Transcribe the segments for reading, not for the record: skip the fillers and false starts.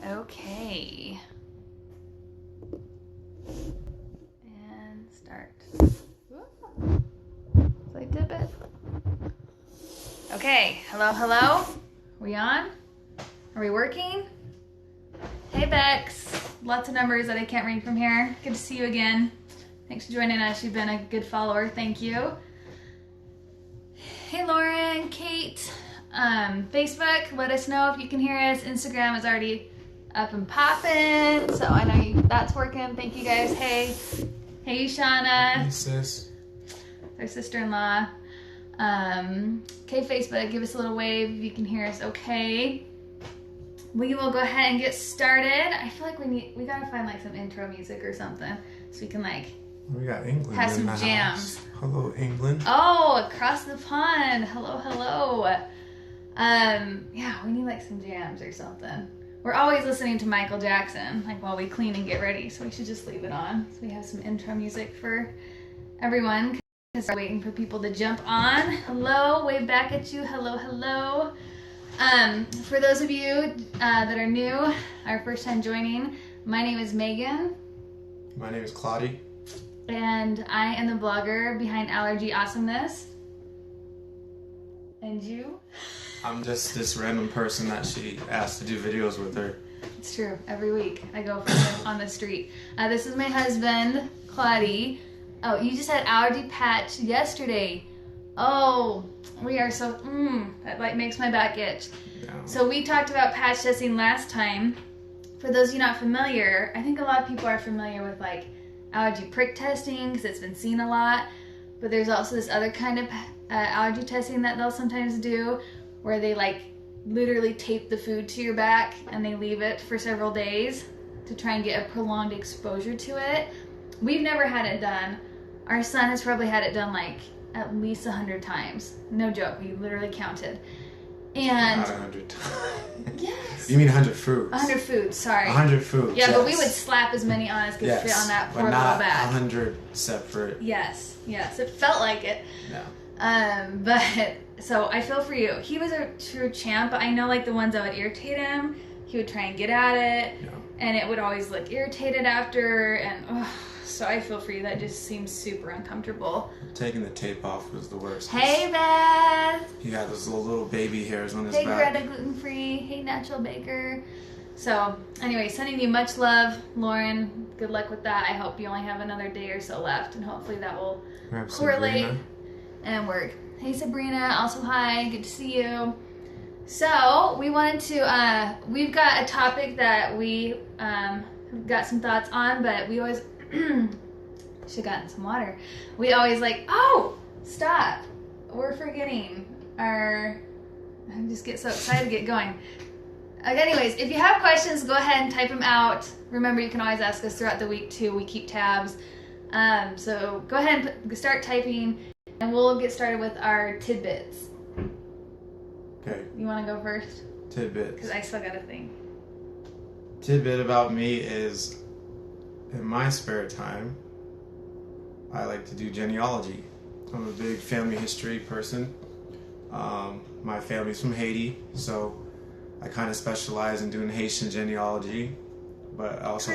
Okay. And start. So I dip it. Okay, hello, hello. We on? Are we working? Hey Bex. Lots of numbers that I can't read from here. Good to see you again. Thanks for joining us. You've been a good follower. Thank you. Hey Lauren, Kate. Facebook, let us know if you can hear us. Instagram is already up and popping, so I know that's working. Thank you guys. Hey Shauna. Hey sis. Our sister-in-law. Okay, Facebook, give us a little wave if you can hear us. Okay. We will go ahead and get started. I feel like we gotta find like some intro music or something so we can like We got England. have some in the jams. house. Hello, England. Oh, across the pond. Hello, hello. Yeah, we need like some jams or something. We're always listening to Michael Jackson, like while we clean and get ready, so we should just leave it on. So we have some intro music for everyone, because we're waiting for people to jump on. Hello, wave back at you. Hello, hello. For those of you that are new, our first time joining, my name is Megan. My name is Claudia. And I am the blogger behind HaitianGeni. And you? I'm just this random person that she asked to do videos with her. It's true. Every week I go for him on the street. This is my husband, Claudia. Oh, you just had allergy patch yesterday. Oh, we are so, that like makes my back itch. Yeah. So we talked about patch testing last time. For those of you not familiar, I think a lot of people are familiar with like allergy prick testing because it's been seen a lot. But there's also this other kind of allergy testing that they'll sometimes do where they like literally tape the food to your back and they leave it for several days to try and get a prolonged exposure to it. We've never had it done. Our son has probably had it done like at least 100 times. No joke, we literally counted. And Not 100 times. yes. You mean 100 foods? 100 foods, sorry. 100 foods. Yeah, yes. but we would slap as many on as could fit on that poor but little not back. 100 separate. Yes, it felt like it. Yeah. But so I feel for you. He was a true champ, but I know like the ones that would irritate him, he would try and get at it, Yeah. and it would always look irritated after, and so I feel for you. That just seems super uncomfortable. Taking the tape off was the worst. Hey Beth. He got those little baby hairs on his Hey back. Greta Gluten Free. Hey Natural Baker. So anyway, sending you much love, Lauren. Good luck with that. I hope you only have another day or so left, and hopefully that will Grab correlate Sabrina. and work. Hey Sabrina, also hi, good to see you. So we wanted to, we've got a topic that we got some thoughts on, but we always, should have gotten some water. We always like, oh, stop, we're forgetting our, I just get so excited to get going. Anyways, if you have questions, go ahead and type them out. Remember, you can always ask us throughout the week too. We keep tabs. So go ahead and start typing, and we'll get started with our tidbits. Okay. You want to go first? Tidbits. Because I still got a thing. Tidbit about me is, in my spare time, I like to do genealogy. I'm a big family history person. My family's from Haiti, so I kind of specialize in doing Haitian genealogy, but I also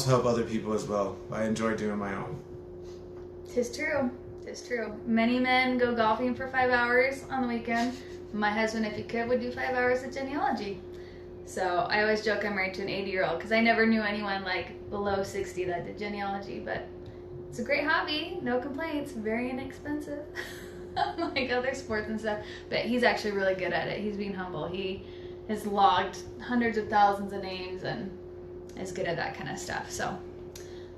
help other people as well. I enjoy doing my own. Tis true. Tis true. Many men go golfing for 5 hours on the weekend. My husband, if he could, would do 5 hours of genealogy. So I always joke I'm married to an 80-year-old because I never knew anyone like below 60 that did genealogy, but it's a great hobby. No complaints. Very inexpensive. Like other sports and stuff. But he's actually really good at it. He's being humble. He has logged hundreds of thousands of names and is good at that kind of stuff. So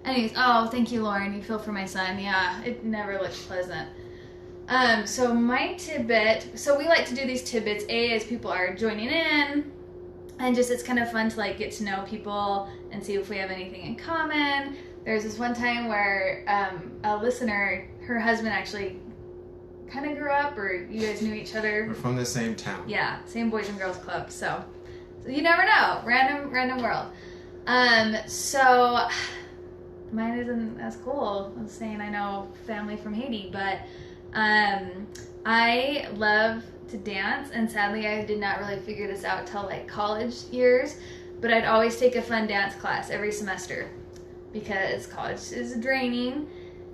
anyways, oh, thank you, Lauren. You feel for my son. Yeah, it never looks pleasant. So my tidbit, so we like to do these tidbits, as people are joining in, and just it's kind of fun to like get to know people and see if we have anything in common. There's this one time where a listener, her husband actually kind of grew up, or you guys knew each other. We're from the same town. Yeah, same Boys and Girls Club. So you never know. Random world. So mine isn't as cool. I was saying I know family from Haiti, but I love to dance, and sadly I did not really figure this out till like college years, but I'd always take a fun dance class every semester because college is draining,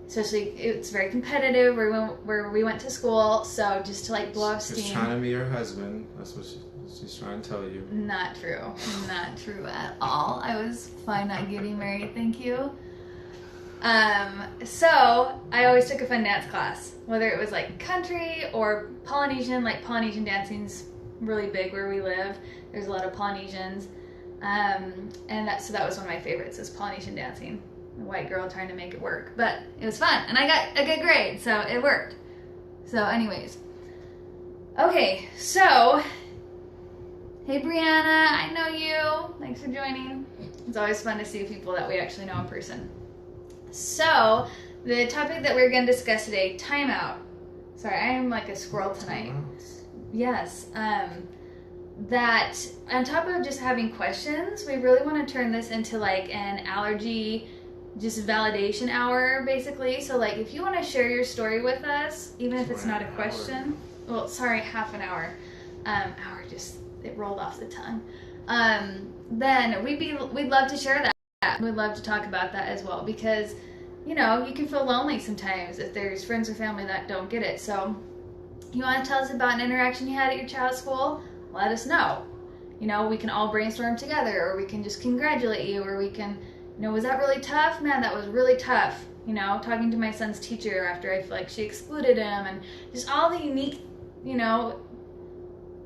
especially it's very competitive where we went to school, so just to like blow off steam. She's trying to be your husband. That's what she's trying to tell you. Not true. Not true at all. I was fine not getting married, thank you. So I always took a fun dance class, whether it was like country or Polynesian. Like Polynesian dancing's really big where we live. There's a lot of Polynesians, and so that was one of my favorites, was Polynesian dancing. A white girl trying to make it work, but it was fun, and I got a good grade, so it worked. So, anyways, okay, so hey Brianna, I know you. Thanks for joining. It's always fun to see people that we actually know in person. So, the topic that we're going to discuss today, timeout. Sorry, I am like a squirrel tonight. Yes. That on top of just having questions, we really want to turn this into like an allergy, just validation hour, basically. So, like, if you want to share your story with us, even if it's not a question, well, sorry, half an hour. Hour just, it rolled off the tongue. Then we'd love to share that. We'd love to talk about that as well, because, you know, you can feel lonely sometimes if there's friends or family that don't get it. So, you want to tell us about an interaction you had at your child's school? Let us know. You know, we can all brainstorm together, or we can just congratulate you, or we can, you know, was that really tough? Man, that was really tough. You know, talking to my son's teacher after I feel like she excluded him, and just all the unique, you know,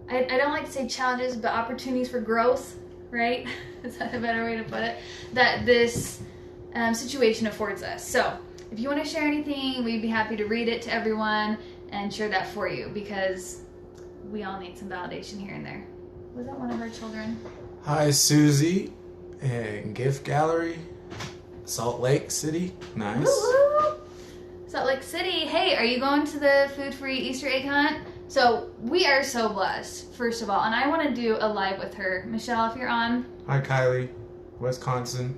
I don't like to say challenges, but opportunities for growth, right? Is that a better way to put it? That this situation affords us. So if you want to share anything, we'd be happy to read it to everyone and share that for you, because we all need some validation here and there. Was that one of our children? Hi, Susie, and Gift Gallery, Salt Lake City. Nice. Woo-hoo! Salt Lake City. Hey, are you going to the food-free Easter egg hunt? So we are so blessed, first of all, and I want to do a live with her. Michelle, if you're on. Hi, Kylie, Wisconsin.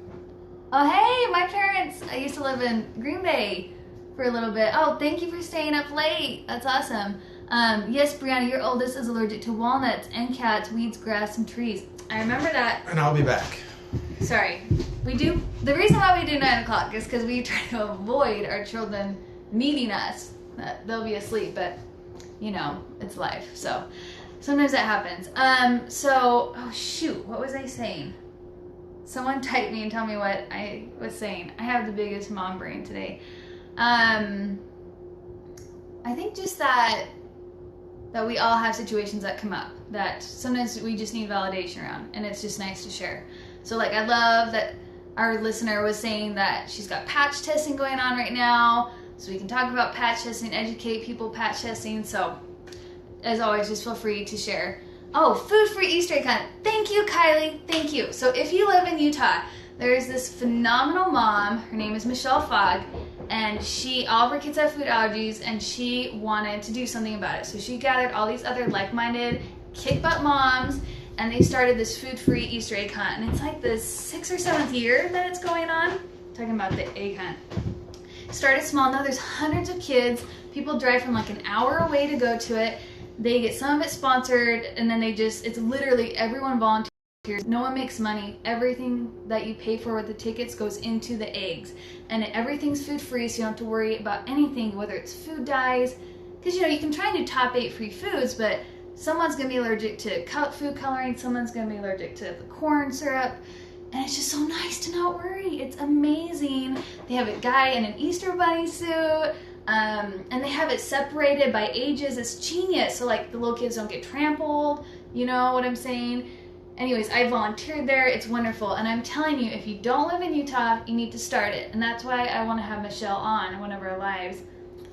Oh, hey, my parents. I used to live in Green Bay for a little bit. Oh, thank you for staying up late. That's awesome. Yes, Brianna, your oldest is allergic to walnuts and cats, weeds, grass, and trees. I remember that. And I'll be back. Sorry. The reason why we do 9 o'clock is because we try to avoid our children needing us. They'll be asleep, but, you know, it's life. So, sometimes that happens. Oh shoot, what was I saying? Someone type me and tell me what I was saying. I have the biggest mom brain today. I think just that we all have situations that come up that sometimes we just need validation around, and it's just nice to share. So, like, I love that our listener was saying that she's got patch testing going on right now, so we can talk about patch testing, educate people patch testing. So, as always, just feel free to share. Oh, food-free Easter egg hunt. Thank you, Kylie. Thank you. So, if you live in Utah, there's this phenomenal mom. Her name is Michelle Fogg, and all of her kids have food allergies, and she wanted to do something about it. So she gathered all these other like-minded, kick-butt moms, and they started this food-free Easter egg hunt. And it's like the 6th or 7th year that it's going on. I'm talking about the egg hunt. Started small. Now there's hundreds of kids. People drive from like an hour away to go to it. They get some of it sponsored, and then it's literally everyone volunteers. No one makes money. Everything that you pay for with the tickets goes into the eggs. And everything's food free, so you don't have to worry about anything, whether it's food dyes. Because, you know, you can try and do top 8 free foods, but someone's going to be allergic to food coloring, someone's going to be allergic to the corn syrup. And it's just so nice to not worry. It's amazing. They have a guy in an Easter bunny suit. And they have it separated by ages. It's genius. So, like, the little kids don't get trampled. You know what I'm saying? Anyways, I volunteered there. It's wonderful. And I'm telling you, if you don't live in Utah, you need to start it. And that's why I want to have Michelle on one of our lives.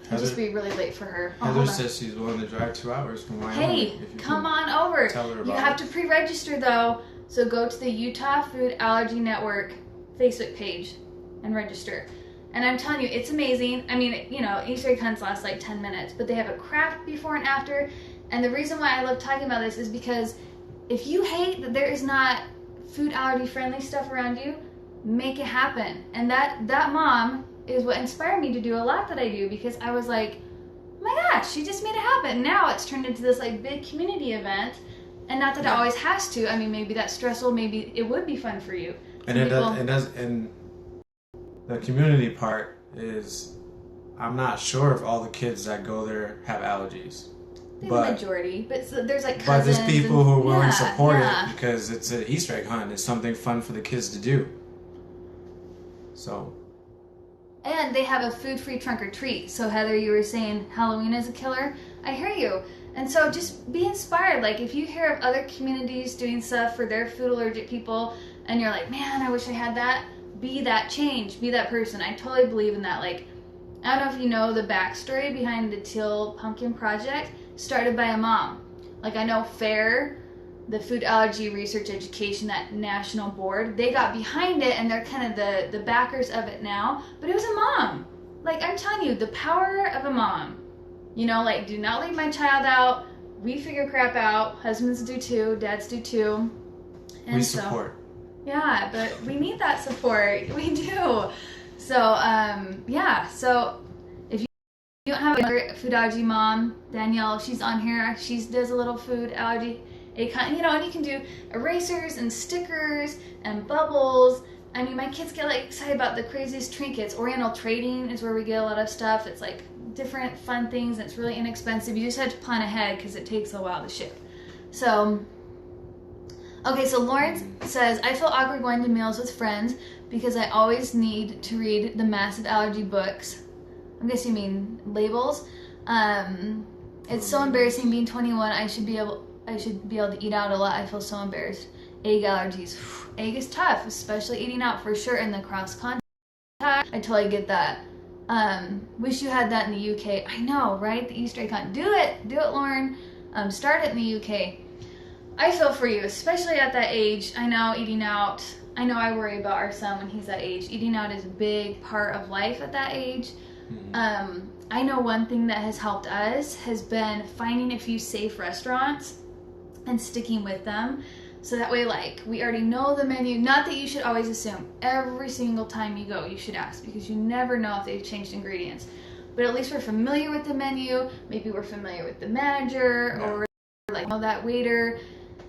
It'll just be really late for her. Heather says she's willing to drive 2 hours from Wyoming. Hey, come on over. Tell her about you have to pre-register, though. So go to the Utah Food Allergy Network Facebook page and register. And I'm telling you, it's amazing. I mean, you know, Easter egg hunts last like 10 minutes, but they have a craft before and after. And the reason why I love talking about this is because if you hate that there is not food allergy friendly stuff around you, make it happen. And that mom is what inspired me to do a lot that I do, because I was like, oh my yeah, she just made it happen. Now it's turned into this like big community event, and not that it always has to. I mean, maybe that's stressful. Maybe it would be fun for you. And it does. And the community part is, I'm not sure if all the kids that go there have allergies. The majority, but so there's like but cousins. there's people who are willing to support it because it's an Easter egg hunt. It's something fun for the kids to do. So. And they have a food-free trunk or treat. So Heather, you were saying Halloween is a killer. I hear you. And so just be inspired. Like if you hear of other communities doing stuff for their food allergic people and you're like, man, I wish I had that. Be that change. Be that person. I totally believe in that. Like, I don't know if you know the backstory behind the Teal Pumpkin Project, started by a mom. Like I know FAIR, the Food Allergy Research Education, that national board, they got behind it and they're kind of the backers of it now. But it was a mom. Like I'm telling you, the power of a mom. You know, like do not leave my child out. We figure crap out. Husbands do too. Dads do too. And we support. Yeah, but we need that support. We do. So, yeah. So if you don't have a food allergy mom, Danielle, she's on here. She does a little food allergy. You know, and you can do erasers and stickers and bubbles. I mean, my kids get like excited about the craziest trinkets. Oriental Trading is where we get a lot of stuff. It's like different fun things. It's really inexpensive. You just have to plan ahead because it takes a while to ship. So, okay, so Lawrence says, I feel awkward going to meals with friends because I always need to read the massive allergy books. I guess you mean labels. It's so embarrassing being 21. I should be able to eat out a lot. I feel so embarrassed. Egg allergies. Egg is tough, especially eating out for sure. And the cross contact, I totally get that. Wish you had that in the UK. I know, right? The Easter egg hunt. Do it, Lauren. Start it in the UK. I feel for you, especially at that age. I know eating out. I know I worry about our son when he's that age. Eating out is a big part of life at that age. I know one thing that has helped us has been finding a few safe restaurants and sticking with them. So that way, like, we already know the menu. Not that you should always assume. Every single time you go, you should ask because you never know if they've changed ingredients. But at least we're familiar with the menu. Maybe we're familiar with the manager or like know that waiter.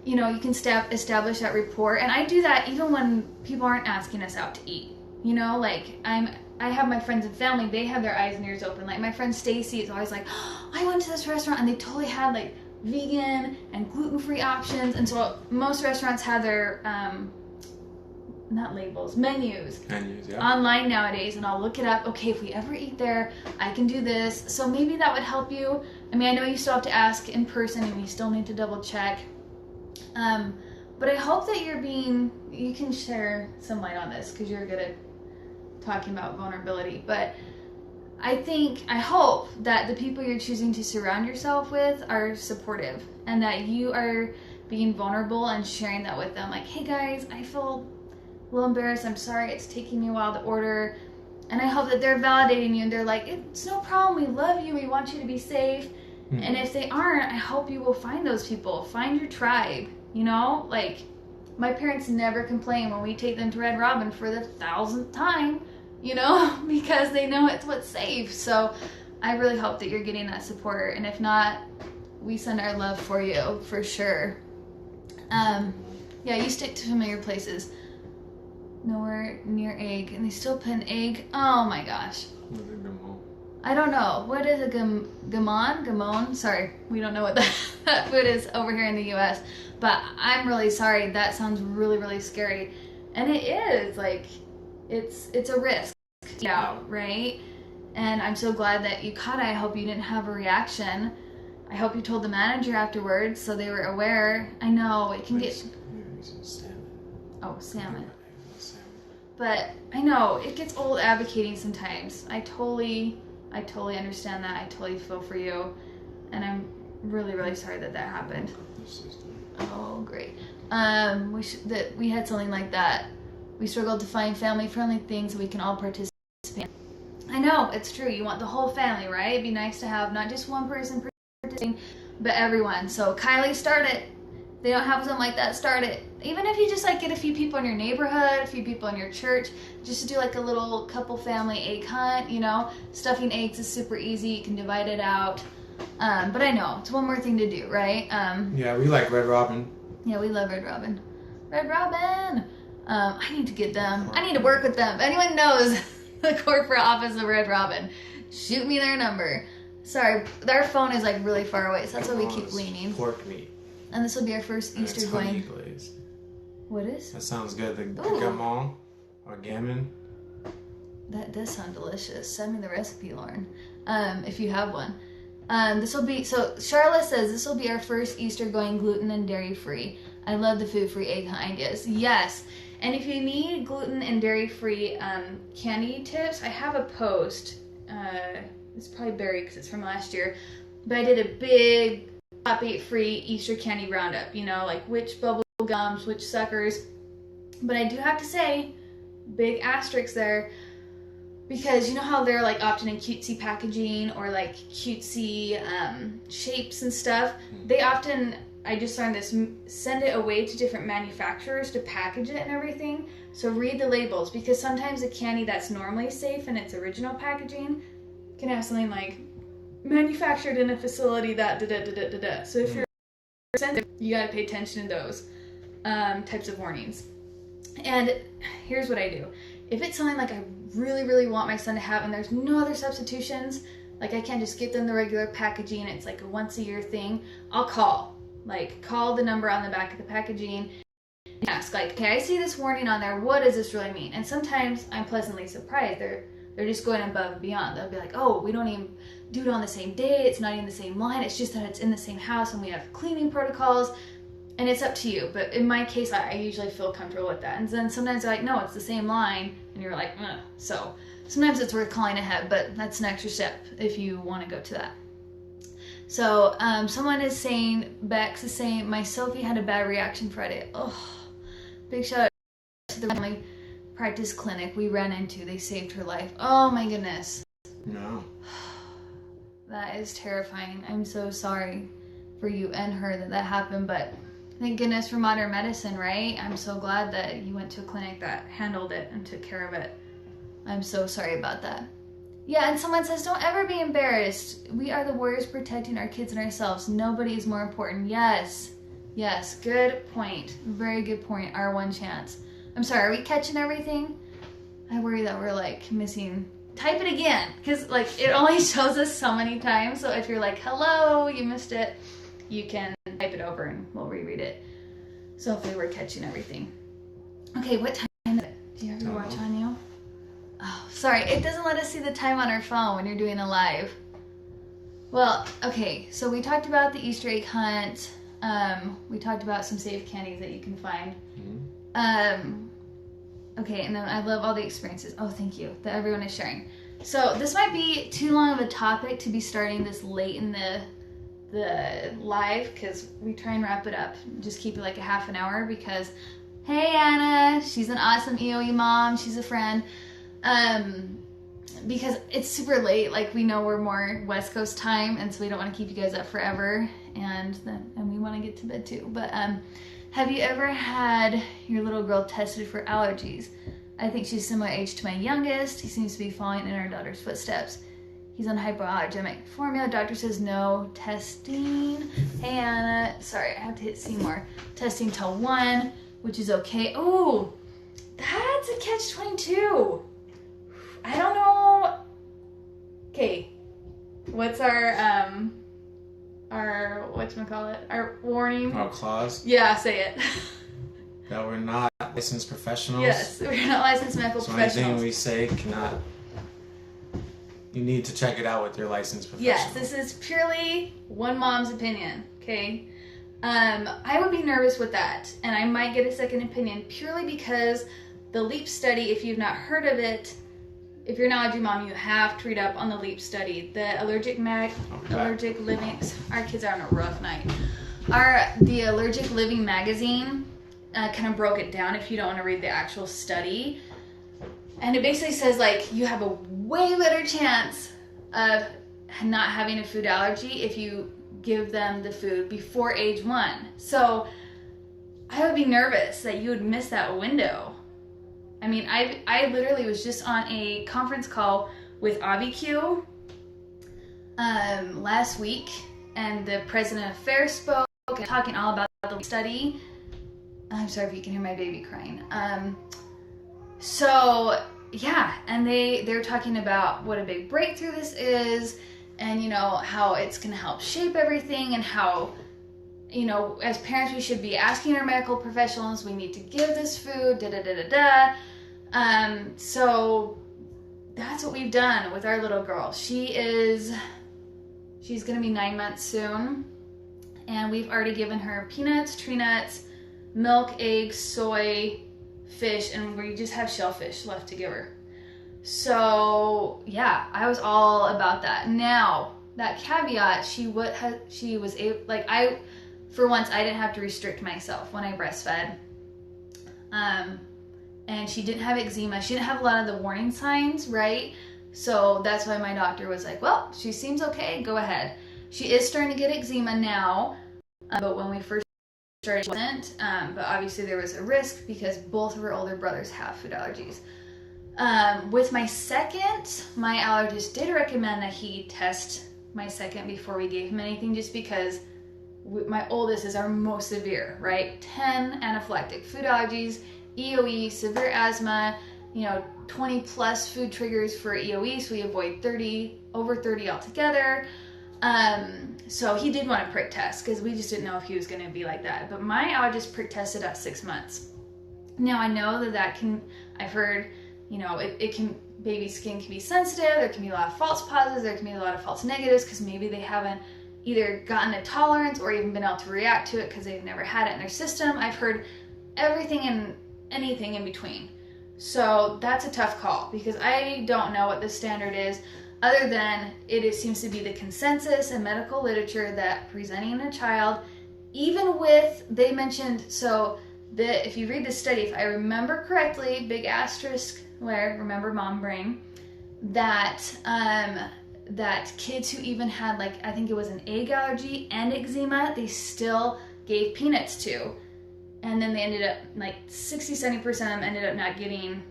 You know, you can establish that rapport. And I do that even when people aren't asking us out to eat. You know, like I have my friends and family, they have their eyes and ears open. Like my friend Stacy is always like, oh, I went to this restaurant and they totally had like vegan and gluten-free options. And so most restaurants have their not labels, menus online nowadays, and I'll look it up. Okay, if we ever eat there, I can do this. So maybe that would help you. I mean, I know you still have to ask in person and you still need to double check. But I hope that you can share some light on this because you're good at talking about vulnerability. But I hope that the people you're choosing to surround yourself with are supportive and that you are being vulnerable and sharing that with them. Like, hey guys, I feel a little embarrassed. I'm sorry it's taking me a while to order. And I hope that they're validating you and they're like, it's no problem. We love you. We want you to be safe. And if they aren't, I hope you will find those people. Find your tribe. You know, like my parents never complain when we take them to Red Robin for the 1,000th time, you know, because they know it's what's safe. So I really hope that you're getting that support. And if not, we send our love for you for sure. Yeah, you stick to familiar places. Nowhere near egg. And they still put an egg. Oh my gosh. I don't know. What is a gamon? Sorry, we don't know what that food is over here in the U.S. But I'm really sorry. That sounds really, really scary. And it is. Like, it's a risk. Yeah, right? And I'm so glad that you caught it. I hope you didn't have a reaction. I hope you told the manager afterwards so they were aware. I know, it can get... Salmon. Oh, salmon. But I know, it gets old advocating sometimes. I totally understand that. I totally feel for you. And I'm really, really sorry that happened. Oh, great. We had something like that. We struggled to find family-friendly things we can all participate in. I know, it's true. You want the whole family, right? It'd be nice to have not just one person participating, but everyone. So Kylie, start it. If they don't have something like that, start it. Even if you just like get a few people in your neighborhood, a few people in your church, just to do like a little couple family egg hunt, you know. Stuffing eggs is super easy. You can divide it out. But I know it's one more thing to do, right? Yeah, we like Red Robin. Yeah, we love Red Robin. Red Robin! I need to get them. I need to work with them. If anyone knows the corporate office of Red Robin, shoot me their number. Sorry, their phone is like really far away, so that's why we keep leaning. Pork meat. And this will be our first And Easter it's honey going. glazed. What is? That sounds good. The Ooh. gamon or gammon. That does sound delicious. Send me the recipe, Lauren, if you have one. This will be, so Charlotte says this will be our first Easter going gluten and dairy free. I love the food free egg hunt ideas. Yes, and if you need gluten and dairy free candy tips, I have a post. It's probably buried because it's from last year, but I did a big top 8 free Easter candy roundup. You know, like which bubble gums, which suckers. But I do have to say, big asterisk there. Because you know how they're like often in cutesy packaging or like cutesy shapes and stuff? They often, I just learned this, send it away to different manufacturers to package it and everything. So read the labels, because sometimes a candy that's normally safe in its original packaging can have something like manufactured in a facility that da-da-da-da-da-da. So if you're sensitive, you gotta pay attention to those types of warnings. And here's what I do. If it's something like I really, really want my son to have and there's no other substitutions, like I can't just get them the regular packaging, it's like a once a year thing, I'll call the number on the back of the packaging and ask, like, okay, I see this warning on there, what does this really mean? And sometimes I'm pleasantly surprised. They're just going above and beyond. They'll be like, oh, we don't even do it on the same day, it's not even the same line, it's just that it's in the same house and we have cleaning protocols. And it's up to you, but in my case, I usually feel comfortable with that. And then sometimes they're like, no, it's the same line, and you're like, ugh. So sometimes it's worth calling ahead, but that's an extra step if you want to go to that. So someone is saying, Bex is saying, my Sophie had a bad reaction Friday. Oh, big shout out to the family practice clinic we ran into. They saved her life. Oh my goodness. No. That is terrifying. I'm so sorry for you and her that happened, but thank goodness for modern medicine, right? I'm so glad that you went to a clinic that handled it and took care of it. I'm so sorry about that. Yeah, and someone says, don't ever be embarrassed. We are the warriors protecting our kids and ourselves. Nobody is more important. Yes, good point. Very good point, our one chance. I'm sorry, are we catching everything? I worry that we're like missing. Type it again, because like it only shows us so many times. So if you're like, hello, you missed it, you can type it over and we'll reread it. So hopefully we're catching everything. Okay, what time is it? Do you have your watch on you? Oh, sorry, it doesn't let us see the time on our phone when you're doing a live. Well, okay, so we talked about the Easter egg hunt. We talked about some safe candies that you can find. Okay, and then I love all the experiences. Oh, thank you, that everyone is sharing. So this might be too long of a topic to be starting this late in the live, because we try and wrap it up. Just keep it like a half an hour because, hey Anna, she's an awesome EOE mom. She's a friend. Because it's super late, like we know we're more West Coast time, and so we don't want to keep you guys up forever, and we want to get to bed too. But have you ever had your little girl tested for allergies? I think she's similar age to my youngest. He seems to be following in our daughter's footsteps. He's on hypoallergenic formula. Doctor says no testing. Hey Anna, sorry, I have to hit C more. Testing till 1, which is okay. Oh, that's a catch-22. I don't know. Okay, what's our whatchamacallit? Our warning? Oh, clause? Yeah, say it. That we're not licensed professionals. Yes, we're not licensed medical professionals. So anything we say cannot. You need to check it out with your licensed professional. Yes, this is purely one mom's opinion, okay? I would be nervous with that, and I might get a second opinion purely because the LEAP study, if you've not heard of it, if you're an allergy mom, you have to read up on the LEAP study. The allergic living, our kids are on a rough night. The Allergic Living magazine kind of broke it down if you don't want to read the actual study. And it basically says, like, you have a way better chance of not having a food allergy if you give them the food before age 1. So I would be nervous that you would miss that window. I mean, I literally was just on a conference call with AviQ. last week, and the president of FAIR spoke and talking all about the study. I'm sorry if you can hear my baby crying. So yeah, and they're talking about what a big breakthrough this is, and how it's going to help shape everything, and how as parents we should be asking our medical professionals, we need to give this food, so that's what we've done with our little girl. She's going to be 9 months soon, and we've already given her peanuts, tree nuts, milk, eggs, soy, fish, and we just have shellfish left to give her. So yeah, I was all about that. Now, that caveat, for once, I didn't have to restrict myself when I breastfed. And she didn't have eczema. She didn't have a lot of the warning signs, right? So that's why my doctor was like, well, she seems okay, go ahead. She is starting to get eczema now, but when we first started, she wasn't. But obviously there was a risk because both of her older brothers have food allergies. With my second, my allergist did recommend that he test my second before we gave him anything, just because my oldest is our most severe, right? 10 anaphylactic food allergies, EOE, severe asthma, 20 plus food triggers for EOE, so we avoid over 30 altogether. So he did want a prick test because we just didn't know if he was going to be like that. But my allergist prick tested at 6 months. Now I know I've heard, baby skin can be sensitive, there can be a lot of false positives, there can be a lot of false negatives because maybe they haven't either gotten a tolerance or even been able to react to it because they've never had it in their system. I've heard everything and anything in between. So that's a tough call because I don't know what the standard is, other than it seems to be the consensus in medical literature that presenting a child, even with, they mentioned, if you read the study, if I remember correctly, big asterisk where, remember mom brain, that kids who even had I think it was an egg allergy and eczema, they still gave peanuts to. And then they ended up, 60-70% of them ended up not getting,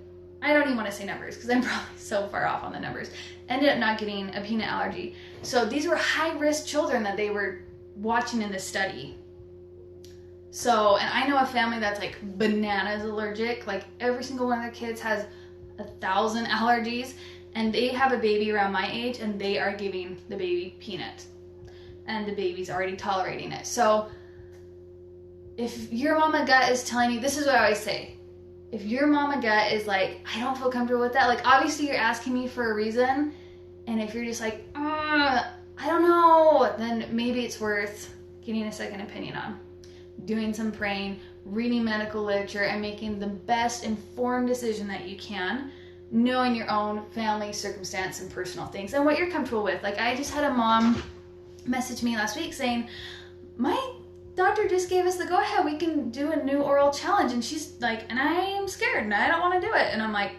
I don't even want to say numbers because I'm probably so far off on the numbers, ended up not getting a peanut allergy. So these were high-risk children that they were watching in this study. So, and I know a family that's bananas allergic, every single one of their kids has 1,000 allergies, and they have a baby around my age, and they are giving the baby peanut, and the baby's already tolerating it. So if your mama gut is telling you, this is what I always say, if your mama gut is I don't feel comfortable with that, obviously you're asking me for a reason, and if you're just I don't know, then maybe it's worth getting a second opinion on, doing some praying, reading medical literature, and making the best informed decision that you can, knowing your own family circumstance and personal things and what you're comfortable with. I just had a mom message me last week saying, my doctor just gave us the go-ahead, we can do a new oral challenge, and she's and I am scared and I don't want to do it. And I'm I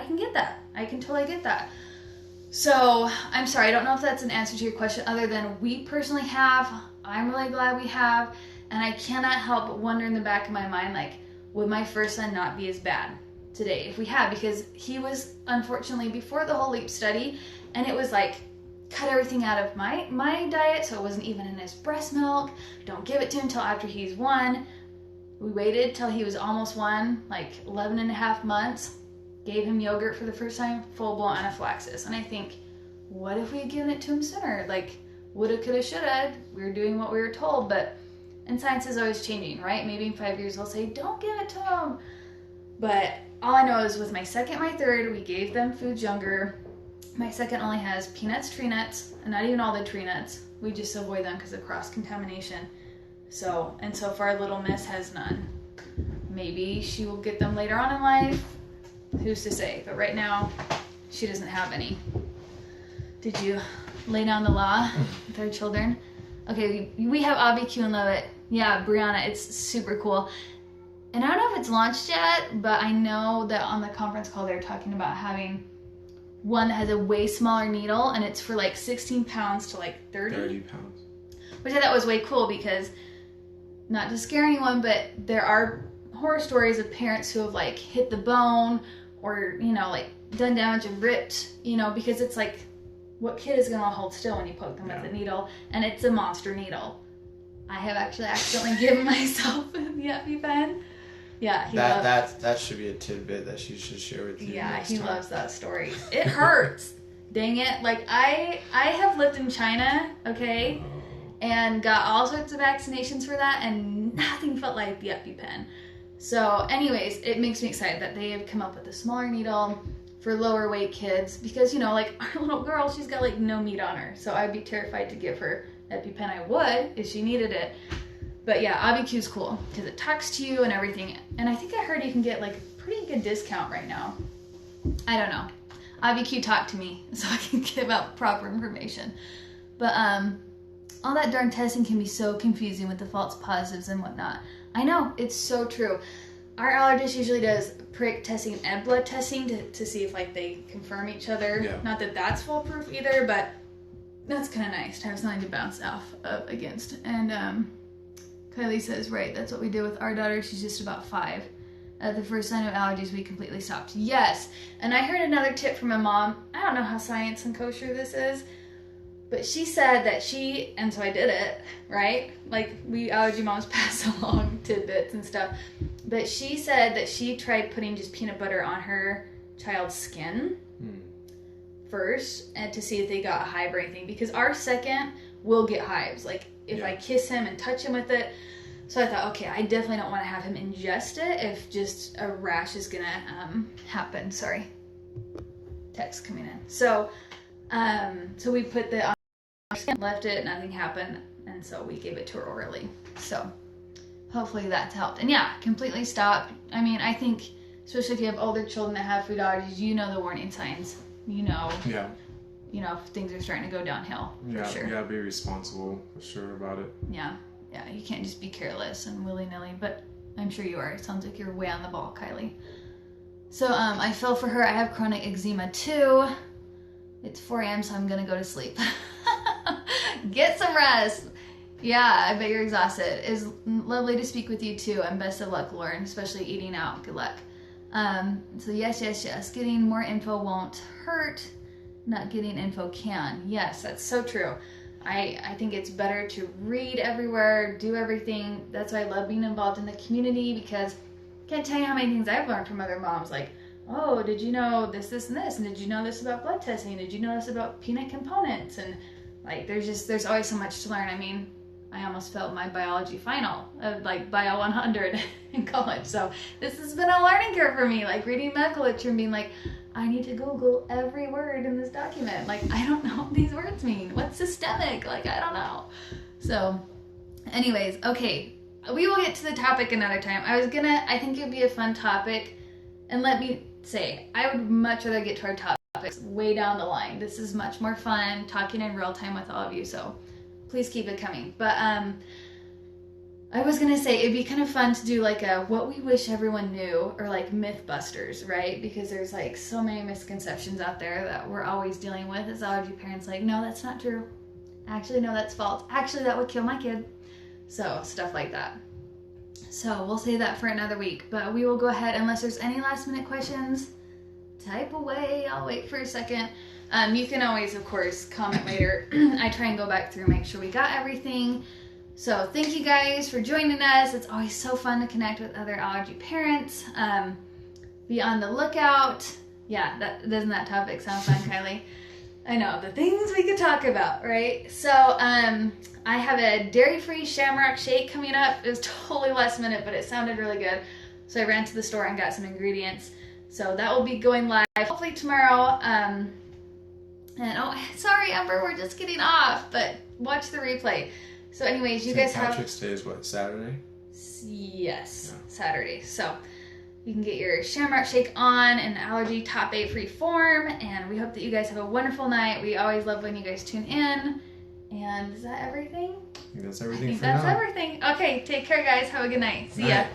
can get that. I can totally get that. So I'm sorry, I don't know if that's an answer to your question, other than we personally have, I'm really glad we have, and I cannot help but wonder in the back of my mind, would my first son not be as bad today if we had? Because he was, unfortunately, before the whole LEAP study, and it was cut everything out of my diet, so it wasn't even in his breast milk. Don't give it to him until after he's 1. We waited till he was almost 1, 11 and a half months, gave him yogurt for the first time, full-blown anaphylaxis. And I think, what if we had given it to him sooner? Woulda, coulda, shoulda. We were doing what we were told, and science is always changing, right? Maybe in 5 years they'll say, don't give it to him. But all I know is with my second, my third, we gave them foods younger. My second only has peanuts, tree nuts, and not even all the tree nuts. We just avoid them because of cross-contamination. So far, little miss has none. Maybe she will get them later on in life. Who's to say? But right now, she doesn't have any. Did you lay down the law with our children? Okay, we have ABQ and Love It. Yeah, Brianna, it's super cool. And I don't know if it's launched yet, but I know that on the conference call they're talking about having one that has a way smaller needle, and it's for 16 pounds to 30 pounds. Which I thought was way cool because, not to scare anyone, but there are horror stories of parents who have hit the bone or, done damage and ripped, because it's what kid is going to hold still when you poke them with a needle? And it's a monster needle. I have actually accidentally given myself the EpiPen. Yeah, that should be a tidbit that she should share with you. Yeah, he loves that story. It hurts. Dang it. Like, I have lived in China, okay, and got all sorts of vaccinations for that, and nothing felt like the EpiPen. So, anyways, it makes me excited that they have come up with a smaller needle for lower weight kids, because, you know, like, our little girl, she's got, like, no meat on her, so I'd be terrified to give her EpiPen. I would, if she needed it. But yeah, AviQ's cool, because it talks to you and everything, and I think I heard you can get, like, a pretty good discount right now. I don't know. AviQ talked to me, so I can give out proper information. But, all that darn testing can be so confusing with the false positives and whatnot. I know, it's so true. Our allergist usually does prick testing and blood testing to see if, like, they confirm each other. Yeah. Not that that's foolproof either, but that's kind of nice to have something to bounce off of against. And Kylie says, right, that's what we did with our daughter. She's just about 5. At the first sign of allergies, we completely stopped. Yes, and I heard another tip from a mom. I don't know how science and kosher this is, but she said that and so I did it, right? Like, we allergy moms pass along tidbits and stuff. But she said that she tried putting just peanut butter on her child's skin first, and to see if they got a hive or anything. Because our second will get hives. Like, if I kiss him and touch him with it. So I thought, okay, I definitely don't want to have him ingest it if just a rash is going to happen. Sorry. Text coming in. So we put the left it, nothing happened, and so we gave it to her orally. So hopefully that's helped. And yeah, completely stop. I mean, I think, especially if you have older children that have food allergies, you know the warning signs. You know if things are starting to go downhill, for sure. You gotta be responsible, for sure, about it. Yeah, you can't just be careless and willy-nilly, but I'm sure you are. It sounds like you're way on the ball, Kylie. So I feel for her. I have chronic eczema too. It's 4 a.m., so I'm gonna go to sleep. Get some rest. Yeah, I bet you're exhausted. It's lovely to speak with you too, and best of luck, Lauren, especially eating out. Good luck. So yes. Getting more info won't hurt. Not getting info can. Yes, that's so true. I think it's better to read everywhere, do everything. That's why I love being involved in the community, because I can't tell you how many things I've learned from other moms. Like, oh, did you know this, and this? And did you know this about blood testing? Did you know this about peanut components? And like, there's always so much to learn. I mean, I almost failed my biology final of like Bio 100 in college. So this has been a learning curve for me, like reading medical literature and being like, I need to Google every word in this document. Like, I don't know what these words mean. What's systemic? Like, I don't know. So anyways, okay, we will get to the topic another time. I think it'd be a fun topic. And let me say, I would much rather get to our topics way down the line. This is much more fun, talking in real time with all of you. So please keep it coming. But I was gonna say it'd be kind of fun to do like a what we wish everyone knew, or like Mythbusters, right? Because there's like so many misconceptions out there that we're always dealing with as allergy parents. Like, no, that's not true. Actually, no, that's false. Actually, that would kill my kid. So stuff like that. So we'll save that for another week. But we will go ahead, unless there's any last minute questions, type away. I'll wait for a second. You can always, of course, comment later. I try and go back through and make sure we got everything. So thank you guys for joining us. It's always so fun to connect with other allergy parents. Be on the lookout. Yeah, doesn't that topic sound fun, Kylie? I know, the things we could talk about, right? So I have a dairy-free shamrock shake coming up. It was totally last minute, but it sounded really good. So I ran to the store and got some ingredients. So that will be going live hopefully tomorrow. And oh, sorry, Amber, we're just getting off, but watch the replay. So anyways, you guys have... St. Patrick's Day is what, Saturday? Yes, yeah. Saturday. So you can get your shamrock shake on an allergy top 8 free form, and we hope that you guys have a wonderful night. We always love when you guys tune in. And is that everything? I think that's everything everything. Okay, take care, guys. Have a good night. See ya.